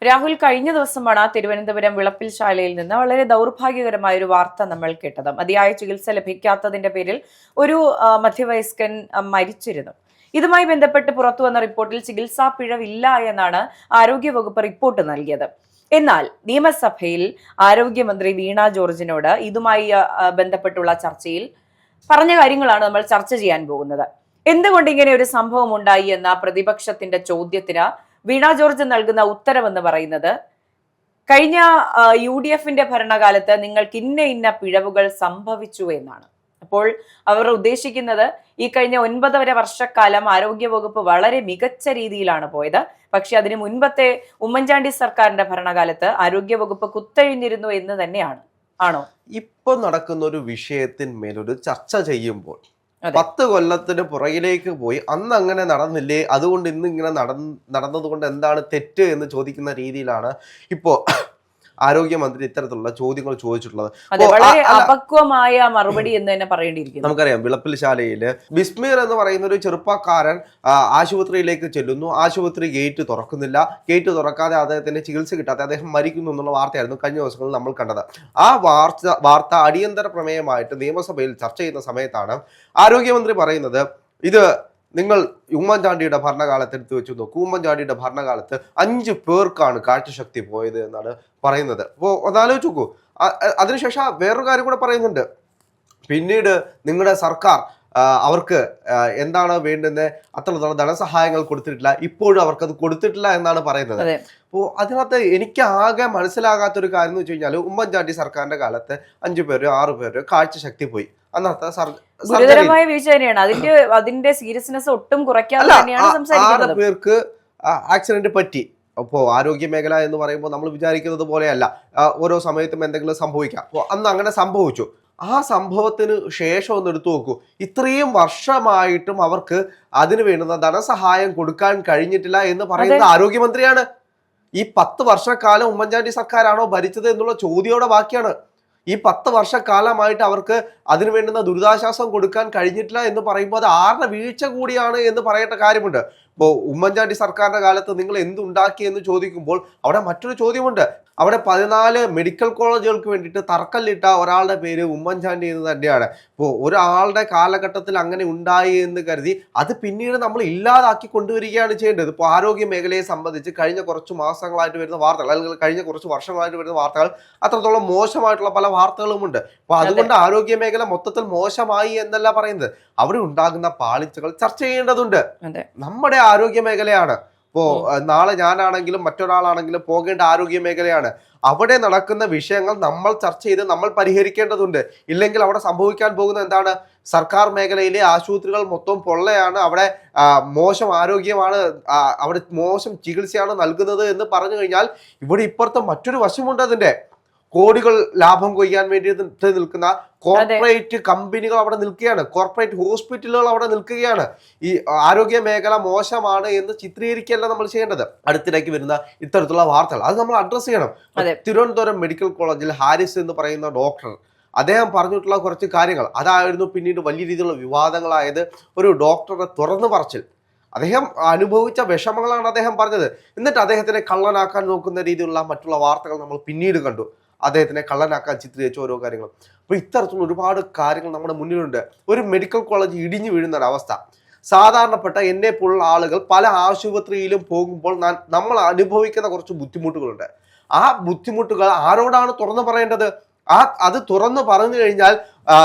രാഹുൽ, കഴിഞ്ഞ ദിവസമാണ് തിരുവനന്തപുരം വിളപ്പിൽ ശാലയിൽ നിന്ന് വളരെ ദൗർഭാഗ്യകരമായ ഒരു വാർത്ത നമ്മൾ കേട്ടത്. മതിയായ ചികിത്സ ലഭിക്കാത്തതിന്റെ പേരിൽ ഒരു മധ്യവയസ്കൻ മരിച്ചിരുന്നു. ഇതുമായി ബന്ധപ്പെട്ട് പുറത്തുവന്ന റിപ്പോർട്ടിൽ ചികിത്സാ പിഴവില്ല എന്നാണ് ആരോഗ്യവകുപ്പ് റിപ്പോർട്ട് നൽകിയത്. എന്നാൽ നിയമസഭയിൽ ആരോഗ്യമന്ത്രി വീണ ജോർജിനോട് ഇതുമായി ബന്ധപ്പെട്ടുള്ള ചർച്ചയിൽ പറഞ്ഞ കാര്യങ്ങളാണ് നമ്മൾ ചർച്ച ചെയ്യാൻ പോകുന്നത്. എന്തുകൊണ്ട് ഇങ്ങനെ ഒരു സംഭവം ഉണ്ടായി എന്ന പ്രതിപക്ഷത്തിന്റെ ചോദ്യത്തിന് വീണ ജോർജ് നൽകുന്ന ഉത്തരവെന്ന് പറയുന്നത്, കഴിഞ്ഞ UDF-ന്റെ ഭരണകാലത്ത് നിങ്ങൾക്ക് ഇന്ന പിഴവുകൾ സംഭവിച്ചു എന്നാണ്. അപ്പോൾ അവർ ഉദ്ദേശിക്കുന്നത് ഈ കഴിഞ്ഞ 9.5 വർഷക്കാലം ആരോഗ്യവകുപ്പ് വളരെ മികച്ച രീതിയിലാണ് പോയത്. പക്ഷെ അതിന് മുൻപത്തെ ഉമ്മൻചാണ്ടി സർക്കാരിന്റെ ഭരണകാലത്ത് ആരോഗ്യവകുപ്പ് കുത്തഴിഞ്ഞിരുന്നു എന്ന് തന്നെയാണ്. ആണോ? ഇപ്പൊ നടക്കുന്ന ഒരു വിഷയത്തിന്മേലൊരു ചർച്ച ചെയ്യുമ്പോൾ 10 കൊല്ലത്തിന് പുറകിലേക്ക് പോയി അന്ന് അങ്ങനെ നടന്നില്ലേ, അതുകൊണ്ട് ഇന്ന് ഇങ്ങനെ നടന്നത് കൊണ്ട് എന്താണ് തെറ്റ് എന്ന് ചോദിക്കുന്ന രീതിയിലാണ് ഇപ്പോ ആരോഗ്യമന്ത്രി ഇത്തരത്തിലുള്ള ചോദ്യങ്ങൾ ചോദിച്ചിട്ടുള്ളത്. വളരെ അപക്വമായ മറുപടി എന്ന് തന്നെ പറയേണ്ടിയിരിക്കുന്നു. നമുക്കറിയാം, വിളപ്പിൽ ശാലയില് ബിസ്മീർ എന്ന് പറയുന്ന ഒരു ചെറുപ്പക്കാരൻ ആശുപത്രിയിലേക്ക് ചെല്ലുന്നു. ആശുപത്രി ഗേറ്റ് തുറക്കുന്നില്ല. ഗേറ്റ് തുറക്കാതെ അദ്ദേഹത്തിന് ചികിത്സ കിട്ടാതെ അദ്ദേഹം മരിക്കുന്നു എന്നുള്ള വാർത്തയായിരുന്നു കഴിഞ്ഞ ദിവസങ്ങളിൽ നമ്മൾ കണ്ടത്. ആ വാർത്ത അടിയന്തര പ്രമേയമായിട്ട് നിയമസഭയിൽ ചർച്ച ചെയ്യുന്ന സമയത്താണ് ആരോഗ്യമന്ത്രി പറയുന്നത്, ഇത് നിങ്ങൾ ഉമ്മൻചാണ്ടിയുടെ ഭരണകാലത്ത് എടുത്തു വെച്ച് നോക്കൂ, ഉമ്മൻചാണ്ടിയുടെ ഭരണകാലത്ത് 5 പേർക്കാണ് കാഴ്ചശക്തി പോയത് എന്നാണ് പറയുന്നത്. അപ്പോൾ ഒന്നാലോചിച്ച് നോക്കൂ. അതിനുശേഷം വേറൊരു കാര്യം കൂടെ പറയുന്നുണ്ട്. പിന്നീട് നിങ്ങളുടെ സർക്കാർ അവർക്ക് എന്താണ് വേണ്ടുന്നത്, അത്രത്തോളം ധനസഹായങ്ങൾ കൊടുത്തിട്ടില്ല, ഇപ്പോഴും അവർക്കത് കൊടുത്തിട്ടില്ല എന്നാണ് പറയുന്നത്. അപ്പോൾ അതിനകത്ത് എനിക്ക് ആകെ മനസ്സിലാകാത്തൊരു കാര്യം എന്ന് വെച്ച് കഴിഞ്ഞാൽ, ഉമ്മൻചാണ്ടി സർക്കാരിന്റെ കാലത്ത് 5 പേരോ 6 പേരോ കാഴ്ചശക്തി പോയി. ഗുരുതരമായ വീഴ്ച തന്നെയാണ്. അതിന്റെ സീരിയസ്നെസ് ഒട്ടും കുറയ്ക്കാതെ തന്നെയാണ് സംസാരിക്കുന്നത്. 6 പേർക്ക് ആക്സിഡന്റ് പറ്റി. അപ്പോൾ ആരോഗ്യ മേഖല എന്ന് പറയുമ്പോൾ നമ്മൾ വിചാരിക്കുന്നത് പോലെയല്ല, ഓരോ സമയത്തും എന്തെങ്കിലും സംഭവിക്കാം. അപ്പോൾ അന്ന് അങ്ങനെ സംഭവിച്ചു. ആ സംഭവത്തിന് ശേഷം ഒന്ന് എടുത്തു നോക്കൂ, ഇത്രയും വർഷമായിട്ടും അവർക്ക് അതിന് വേണ്ടുന്ന ധനസഹായം കൊടുക്കാൻ കഴിഞ്ഞിട്ടില്ല എന്ന് പറയുന്നത് ആരോഗ്യമന്ത്രിയാണ്. ഈ 10 വർഷക്കാലം ഉമ്മൻചാണ്ടി സർക്കാരാണോ ഭരിച്ചത് എന്നുള്ള ചോദ്യത്തോടെ ബാക്കിയാണ്. ഈ 10 വർഷക്കാലമായിട്ട് അവർക്ക് അതിനു വേണ്ടുന്ന ദുരിതാശ്വാസം കൊടുക്കാൻ കഴിഞ്ഞിട്ടില്ല എന്ന് പറയുമ്പോൾ അത് ആരുടെ വീഴ്ച കൂടിയാണ് എന്ന് പറയേണ്ട കാര്യമുണ്ട്. ഇപ്പോൾ ഉമ്മൻചാണ്ടി സർക്കാരിന്റെ കാലത്ത് നിങ്ങൾ എന്തുണ്ടാക്കി എന്ന് ചോദിക്കുമ്പോൾ അവിടെ മറ്റൊരു ചോദ്യമുണ്ട്. അവിടെ 14 മെഡിക്കൽ കോളേജുകൾക്ക് വേണ്ടിയിട്ട് തറക്കല്ലിട്ട ഒരാളുടെ പേര് ഉമ്മൻചാണ്ടി എന്ന് തന്നെയാണ്. ഇപ്പോൾ ഒരാളുടെ കാലഘട്ടത്തിൽ അങ്ങനെ ഉണ്ടായി എന്ന് കരുതി അത് പിന്നീട് നമ്മൾ ഇല്ലാതാക്കി കൊണ്ടുവരികയാണ് ചെയ്യേണ്ടത്. ഇപ്പോൾ ആരോഗ്യ മേഖലയെ സംബന്ധിച്ച് കഴിഞ്ഞ കുറച്ച് മാസങ്ങളായിട്ട് വരുന്ന വാർത്തകൾ, അല്ലെങ്കിൽ കഴിഞ്ഞ കുറച്ച് വർഷങ്ങളായിട്ട് വരുന്ന വാർത്തകൾ അത്രത്തോളം മോശമായിട്ടുള്ള പല വാർത്തകളുമുണ്ട്. അപ്പോൾ അതുകൊണ്ട് ആരോഗ്യ മേഖല മൊത്തത്തിൽ മോശമായി എന്നല്ല പറയുന്നത്, അവിടെ ഉണ്ടാകുന്ന പാളിച്ചകൾ ചർച്ച ചെയ്യേണ്ടതുണ്ട്. നമ്മുടെ ആരോഗ്യ മേഖലയാണ്. ഇപ്പോൾ നാളെ ഞാനാണെങ്കിലും മറ്റൊരാളാണെങ്കിലും പോകേണ്ട ആരോഗ്യ മേഖലയാണ്. അവിടെ നടക്കുന്ന വിഷയങ്ങൾ നമ്മൾ ചർച്ച ചെയ്ത് നമ്മൾ പരിഹരിക്കേണ്ടതുണ്ട്. ഇല്ലെങ്കിൽ അവിടെ സംഭവിക്കാൻ പോകുന്നത് എന്താണ്? സർക്കാർ മേഖലയിലെ ആശുപത്രികൾ മൊത്തം പൊള്ളയാണ്, അവിടെ മോശം ആരോഗ്യമാണ്, അവിടെ മോശം ചികിത്സയാണ് നൽകുന്നത് എന്ന് പറഞ്ഞു കഴിഞ്ഞാൽ ഇവിടെ ഇപ്പുറത്തെ മറ്റൊരു വശമുണ്ട്. അതിന്റെ കോടികൾ ലാഭം കൊയ്യാൻ വേണ്ടിയിട്ട് നിൽക്കുന്ന കോർപ്പറേറ്റ് കമ്പനികൾ അവിടെ നിൽക്കുകയാണ്, കോർപ്പറേറ്റ് ഹോസ്പിറ്റലുകൾ അവിടെ നിൽക്കുകയാണ്. ഈ ആരോഗ്യ മേഖല മോശമാണ് എന്ന് ചിത്രീകരിക്കുകയല്ല നമ്മൾ ചെയ്യേണ്ടത്. അടുത്തിടയ്ക്ക് വരുന്ന ഇത്തരത്തിലുള്ള വാർത്തകൾ അത് നമ്മൾ അഡ്രസ് ചെയ്യണം. തിരുവനന്തപുരം മെഡിക്കൽ കോളേജിൽ ഹാരിസ് എന്ന് പറയുന്ന ഡോക്ടർ, അദ്ദേഹം പറഞ്ഞിട്ടുള്ള കുറച്ച് കാര്യങ്ങൾ അതായിരുന്നു പിന്നീട് വലിയ രീതിയിലുള്ള വിവാദങ്ങളായത്. ഒരു ഡോക്ടറുടെ തുറന്നു പറച്ചിൽ, അദ്ദേഹം അനുഭവിച്ച വിഷമങ്ങളാണ് അദ്ദേഹം പറഞ്ഞത്. എന്നിട്ട് അദ്ദേഹത്തിനെ കള്ളനാക്കാൻ നോക്കുന്ന രീതിയിലുള്ള മറ്റുള്ള വാർത്തകൾ നമ്മൾ പിന്നീട് കണ്ടു. അദ്ദേഹത്തിനെ കള്ളനാക്കാൻ ചിത്രീകരിച്ച ഓരോ കാര്യങ്ങളും. അപ്പോൾ ഇത്തരത്തിലുള്ള ഒരുപാട് കാര്യങ്ങൾ നമ്മുടെ മുന്നിലുണ്ട്. ഒരു മെഡിക്കൽ കോളേജ് ഇടിഞ്ഞു വീഴുന്ന ഒരവസ്ഥ. സാധാരണപ്പെട്ട എന്നെ പോലുള്ള ആളുകൾ പല ആശുപത്രിയിലും പോകുമ്പോൾ നമ്മൾ അനുഭവിക്കുന്ന കുറച്ച് ബുദ്ധിമുട്ടുകളുണ്ട്. ആ ബുദ്ധിമുട്ടുകൾ ആരോടാണ് തുറന്നു പറയേണ്ടത്? അത് തുറന്നു പറഞ്ഞു കഴിഞ്ഞാൽ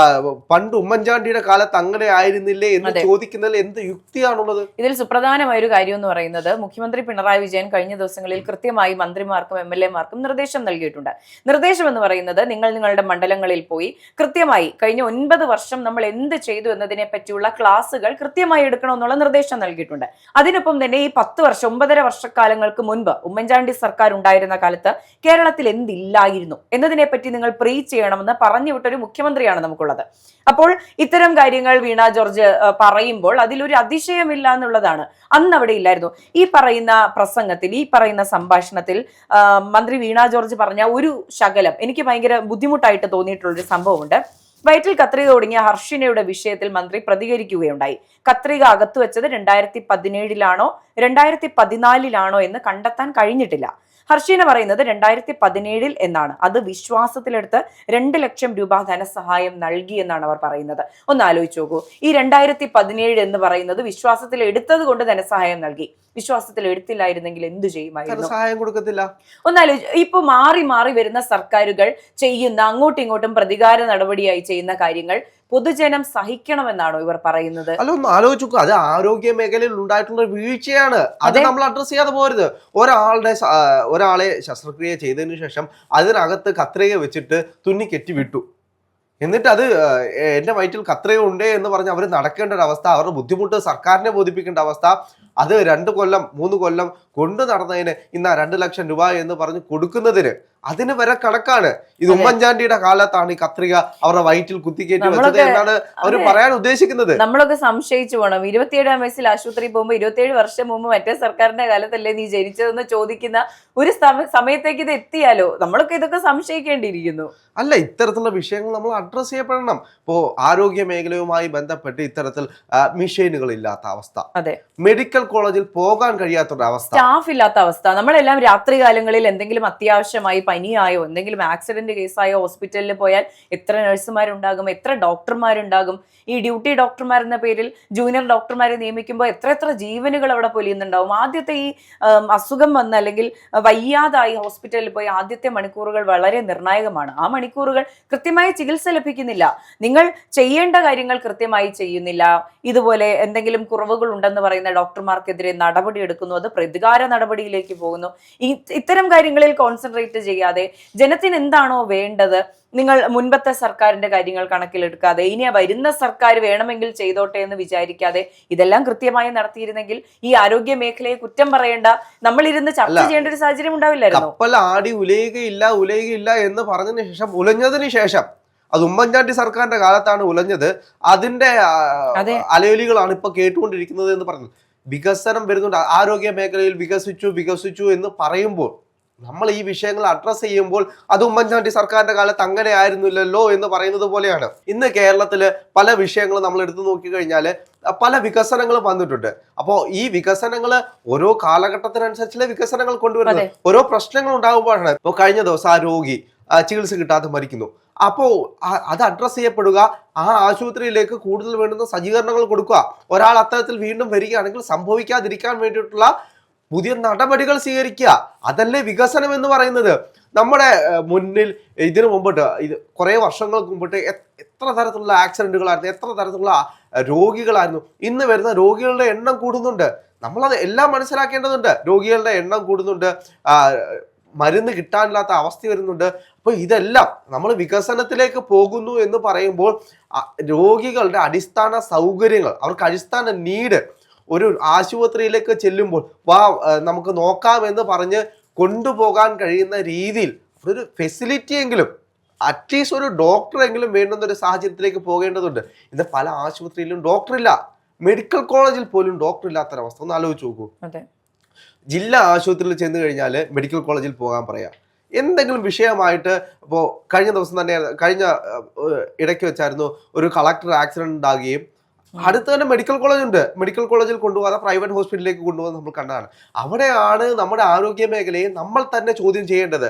പണ്ട് ഉമ്മൻചാണ്ടിയുടെ കാലത്ത് അങ്ങനെ ആയിരുന്നില്ലേ എന്ന് ചോദിക്കുന്നതിൽ എന്ത് യുക്തിയാണുള്ളത്? ഇതിൽ സുപ്രധാനമായ ഒരു കാര്യം എന്ന് പറയുന്നത്, മുഖ്യമന്ത്രി പിണറായി വിജയൻ കഴിഞ്ഞ ദിവസങ്ങളിൽ കൃത്യമായി മന്ത്രിമാർക്കും MLA-മാർക്കും നിർദ്ദേശം നൽകിയിട്ടുണ്ട്. നിർദ്ദേശം എന്ന് പറയുന്നത്, നിങ്ങൾ നിങ്ങളുടെ മണ്ഡലങ്ങളിൽ പോയി കൃത്യമായി കഴിഞ്ഞ 9 വർഷം നമ്മൾ എന്ത് ചെയ്തു എന്നതിനെ പറ്റിയുള്ള ക്ലാസുകൾ കൃത്യമായി എടുക്കണമെന്നുള്ള നിർദ്ദേശം നൽകിയിട്ടുണ്ട്. അതിനൊപ്പം തന്നെ ഈ 10 വർഷം 9.5 വർഷക്കാലങ്ങൾക്ക് മുൻപ് ഉമ്മൻചാണ്ടി സർക്കാർ ഉണ്ടായിരുന്ന കാലത്ത് കേരളത്തിൽ എന്തില്ലായിരുന്നു എന്നതിനെ പറ്റി നിങ്ങൾ പ്രീച്ച് ചെയ്യണമെന്ന് പറഞ്ഞു വിട്ടൊരു മുഖ്യമന്ത്രിയാണ് നമുക്കുള്ളത്. അപ്പോൾ ഇത്തരം കാര്യങ്ങൾ വീണ ജോർജ് പറയുമ്പോൾ അതിലൊരു അതിശയമില്ല എന്നുള്ളതാണ്. അന്ന് അവിടെ ഇല്ലായിരുന്നു. ഈ പറയുന്ന പ്രസംഗത്തിൽ, ഈ പറയുന്ന സംഭാഷണത്തിൽ മന്ത്രി വീണ ജോർജ് പറഞ്ഞ ഒരു ശകലം എനിക്ക് ഭയങ്കര ബുദ്ധിമുട്ടായിട്ട് തോന്നിയിട്ടുള്ളൊരു സംഭവമുണ്ട്. വയറ്റിൽ കത്രിക തുടങ്ങിയ ഹർഷിനയുടെ വിഷയത്തിൽ മന്ത്രി പ്രതികരിക്കുകയുണ്ടായി. കത്രിക അകത്തു വെച്ചത് 2017-ലാണോ 2014-ലാണോ എന്ന് കണ്ടെത്താൻ കഴിഞ്ഞിട്ടില്ല. ഹർഷീന പറയുന്നത് 2017 എന്നാണ്. അത് വിശ്വാസത്തിലെടുത്ത് 2 ലക്ഷം രൂപ ധനസഹായം നൽകി എന്നാണ് അവർ പറയുന്നത്. ഒന്ന് ആലോചിച്ച് നോക്കൂ, ഈ 2017 എന്ന് പറയുന്നത് വിശ്വാസത്തിൽ എടുത്തത് കൊണ്ട് ധനസഹായം നൽകി. വിശ്വാസത്തിൽ എടുത്തില്ലായിരുന്നെങ്കിൽ എന്തു ചെയ്യുമായിരുന്നു? സഹായം കൊടുക്കത്തില്ല. ഒന്നാലോചിച്ച്, ഇപ്പൊ മാറി മാറി വരുന്ന സർക്കാരുകൾ ചെയ്യുന്ന അങ്ങോട്ടും ഇങ്ങോട്ടും പ്രതികാര നടപടിയായി ചെയ്യുന്ന കാര്യങ്ങൾ പൊതുജനം സഹിക്കണമെന്നാണോ ഇവർ പറയുന്നത്? അല്ല, ഒന്ന് ആലോചിച്ചു. അത് ആരോഗ്യ മേഖലയിൽ ഉണ്ടായിട്ടുള്ള വീഴ്ചയാണ്. അത് നമ്മൾ അഡ്രസ് ചെയ്യാതെ പോരുത്. ഒരാളെ ശസ്ത്രക്രിയ ചെയ്തതിനു ശേഷം അതിനകത്ത് കത്രിക വെച്ചിട്ട് തുന്നി കെട്ടി വിട്ടു. എന്നിട്ട് അത് എന്റെ വയറ്റിൽ കത്രയുണ്ടേ എന്ന് പറഞ്ഞ് അവർ നടക്കേണ്ട ഒരു അവസ്ഥ, അവരുടെ ബുദ്ധിമുട്ട് സർക്കാരിനെ ബോധിപ്പിക്കേണ്ട അവസ്ഥ. അത് 2 കൊല്ലം 3 കൊല്ലം കൊണ്ടു നടന്നതിന് ഇന്ന് 2 ലക്ഷം രൂപ എന്ന് പറഞ്ഞ് കൊടുക്കുന്നതിന് അതിന് വരെ കണക്കാണ്. ഇത് ഉമ്മൻചാണ്ടിയുടെ കാലത്താണ് ഈ കത്രിക അവരുടെ വയറ്റിൽ കുത്തിക്കയറ്റി വെച്ചത് എന്നാണ് അവർ പറയാൻ ഉദ്ദേശിക്കുന്നത്. നമ്മളൊക്കെ സംശയിച്ചു പോകണം. 27-ാം വയസ്സിൽ ആശുപത്രി പോകുമ്പോൾ 27 വർഷം മുമ്പ് മറ്റേ സർക്കാരിന്റെ കാലത്തല്ലേ നീ ജനിച്ചതെന്ന് ചോദിക്കുന്ന ഒരു സമയത്തേക്ക് ഇത് എത്തിയാലോ? നമ്മളൊക്കെ ഇതൊക്കെ സംശയിക്കേണ്ടിയിരിക്കുന്നു. അല്ല, ഇത്തരത്തിലുള്ള വിഷയങ്ങൾ നമ്മൾ അഡ്രസ് ചെയ്യപ്പെടണം. ഇപ്പോ ആരോഗ്യ മേഖലയുമായി ബന്ധപ്പെട്ട് ഇത്തരത്തിൽ മെഷീനുകൾ ഇല്ലാത്ത അവസ്ഥ, അതെ, മെഡിക്കൽ കോളേജിൽ പോകാൻ കഴിയാത്തൊരു അവസ്ഥ, സ്റ്റാഫ് ഇല്ലാത്ത അവസ്ഥ. നമ്മളെല്ലാം രാത്രി കാലങ്ങളിൽ എന്തെങ്കിലും അത്യാവശ്യമായി പനിയായോ എന്തെങ്കിലും ആക്സിഡന്റ് കേസായോ ഹോസ്പിറ്റലിൽ പോയാൽ എത്ര നഴ്സുമാരുണ്ടാകും, എത്ര ഡോക്ടർമാരുണ്ടാകും? ഈ ഡ്യൂട്ടി ഡോക്ടർമാർ എന്ന പേരിൽ ജൂനിയർ ഡോക്ടർമാരെ നിയമിക്കുമ്പോൾ എത്ര ജീവനുകൾ അവിടെ പൊലിയുന്നുണ്ടാവും. ആദ്യത്തെ ഈ അസുഖം വന്ന അല്ലെങ്കിൽ വയ്യാതായി ഹോസ്പിറ്റലിൽ പോയി ആദ്യത്തെ മണിക്കൂറുകൾ വളരെ നിർണായകമാണ്. ആ മണിക്കൂറുകൾ കൃത്യമായി ചികിത്സ ലഭിക്കുന്നില്ല. നിങ്ങൾ ചെയ്യേണ്ട കാര്യങ്ങൾ കൃത്യമായി ചെയ്യുന്നില്ല. ഇതുപോലെ എന്തെങ്കിലും കുറവുകൾ ഉണ്ടെന്ന് പറയുന്ന ഡോക്ടർമാർക്കെതിരെ നടപടി എടുക്കുന്നു. അത് പ്രതികാര നടപടിയിലേക്ക് പോകുന്നു. ഇത്തരം കാര്യങ്ങളിൽ കോൺസെൻട്രേറ്റ് ചെയ്യാതെ ജനത്തിന് എന്താണോ വേണ്ടത്, നിങ്ങൾ മുൻപത്തെ സർക്കാരിന്റെ കാര്യങ്ങൾ കണക്കിലെടുക്കാതെ ഇനി വരുന്ന സർക്കാർ വേണമെങ്കിൽ ചെയ്തോട്ടെ എന്ന് വിചാരിക്കാതെ ഇതെല്ലാം കൃത്യമായി നടത്തിയിരുന്നെങ്കിൽ ഈ ആരോഗ്യ മേഖലയെ കുറ്റം പറയേണ്ട, നമ്മളിരുന്ന് ചർച്ച ചെയ്യേണ്ട ഒരു സാഹചര്യം ഉണ്ടാവില്ലായിരുന്നു. കപ്പൽ ആടി ഉലയുകയില്ല എന്ന് പറഞ്ഞതിന് ശേഷം, ഉലഞ്ഞതിന് ശേഷം, അത് ഉമ്മൻചാണ്ടി സർക്കാരിന്റെ കാലത്താണ് ഉലഞ്ഞത്. അതിന്റെ അലയൊലികളാണ് ഇപ്പൊ കേട്ടുകൊണ്ടിരിക്കുന്നത് എന്ന് പറഞ്ഞു. വികസനം വരുന്നുണ്ട്, ആരോഗ്യ മേഖലയിൽ വികസിച്ചു എന്ന് പറയുമ്പോൾ നമ്മൾ ഈ വിഷയങ്ങൾ അഡ്രസ് ചെയ്യുമ്പോൾ അത് ഉമ്മൻചാണ്ടി സർക്കാരിന്റെ കാലത്ത് അങ്ങനെ ആയിരുന്നില്ലല്ലോ എന്ന് പറയുന്നത് പോലെയാണ്. ഇന്ന് കേരളത്തില് പല വിഷയങ്ങളും നമ്മൾ എടുത്തു നോക്കിക്കഴിഞ്ഞാൽ പല വികസനങ്ങളും വന്നിട്ടുണ്ട്. അപ്പോൾ ഈ വികസനങ്ങൾ ഓരോ കാലഘട്ടത്തിനനുസരിച്ചുള്ള വികസനങ്ങൾ കൊണ്ടുവരുന്നത്. ഓരോ പ്രശ്നങ്ങൾ ഉണ്ടാകുമ്പോഴാണ്. ഇപ്പോൾ കഴിഞ്ഞ ദിവസം ആ രോഗി ചികിത്സ കിട്ടാതെ മരിക്കുന്നു. അപ്പോൾ അത് അഡ്രസ് ചെയ്യപ്പെടുക, ആ ആശുപത്രിയിലേക്ക് കൂടുതൽ വേണ്ടുന്ന സജ്ജീകരണങ്ങൾ കൊടുക്കുക. ഒരാൾ അത്തരത്തിൽ വീണ്ടും വരികയാണെങ്കിൽ സംഭവിക്കാതിരിക്കാൻ വേണ്ടിയിട്ടുള്ള പുതിയ നടപടികൾ സ്വീകരിക്കുക. അതല്ലേ വികസനം എന്ന് പറയുന്നത്. നമ്മുടെ മുന്നിൽ ഇതിനു മുമ്പിട്ട് കുറെ വർഷങ്ങൾക്ക് മുമ്പിട്ട് എത്ര തരത്തിലുള്ള ആക്സിഡന്റുകളായിരുന്നു, എത്ര തരത്തിലുള്ള രോഗികളായിരുന്നു. ഇന്ന് വരുന്ന രോഗികളുടെ എണ്ണം കൂടുന്നുണ്ട്. നമ്മളത് എല്ലാം മനസ്സിലാക്കേണ്ടതുണ്ട്. രോഗികളുടെ എണ്ണം കൂടുന്നുണ്ട്, മരുന്ന് കിട്ടാനില്ലാത്ത അവസ്ഥ വരുന്നുണ്ട്. അപ്പോൾ ഇതെല്ലാം നമ്മൾ വികസനത്തിലേക്ക് പോകുന്നു എന്ന് പറയുമ്പോൾ രോഗികളുടെ അടിസ്ഥാന സൗകര്യങ്ങൾ, അവർക്ക് അടിസ്ഥാന നീഡ്, ഒരു ആശുപത്രിയിലേക്ക് ചെല്ലുമ്പോൾ നമുക്ക് നോക്കാമെന്ന് പറഞ്ഞ് കൊണ്ടുപോകാൻ കഴിയുന്ന രീതിയിൽ ഒരു ഫെസിലിറ്റി എങ്കിലും, അറ്റ്ലീസ്റ്റ് ഒരു ഡോക്ടറെങ്കിലും വേണ്ടുന്ന ഒരു സാഹചര്യത്തിലേക്ക് പോകേണ്ടതുണ്ട്. ഇന്ന് പല ആശുപത്രിയിലും ഡോക്ടറില്ല, മെഡിക്കൽ കോളേജിൽ പോലും ഡോക്ടർ ഇല്ലാത്തൊരവസ്ഥ ഒന്ന് ആലോചിച്ച് നോക്കൂ. ജില്ലാ ആശുപത്രിയിൽ ചെന്ന് കഴിഞ്ഞാൽ മെഡിക്കൽ കോളേജിൽ പോകാൻ പറയാം. എന്തെങ്കിലും വിഷയമായിട്ട്, ഇപ്പോൾ കഴിഞ്ഞ ഇടയ്ക്ക് വെച്ചായിരുന്നു ഒരു കളക്ടർ ആക്സിഡന്റ് ഉണ്ടാകുകയും അടുത്ത് തന്നെ മെഡിക്കൽ കോളേജ് ഉണ്ട്. മെഡിക്കൽ കോളേജിൽ കൊണ്ടുപോകാതെ പ്രൈവറ്റ് ഹോസ്പിറ്റലിലേക്ക് കൊണ്ടുപോകാൻ നമ്മൾ കണ്ടതാണ്. അവിടെയാണ് നമ്മുടെ ആരോഗ്യ മേഖലയെ നമ്മൾ തന്നെ ചോദ്യം ചെയ്യേണ്ടത്.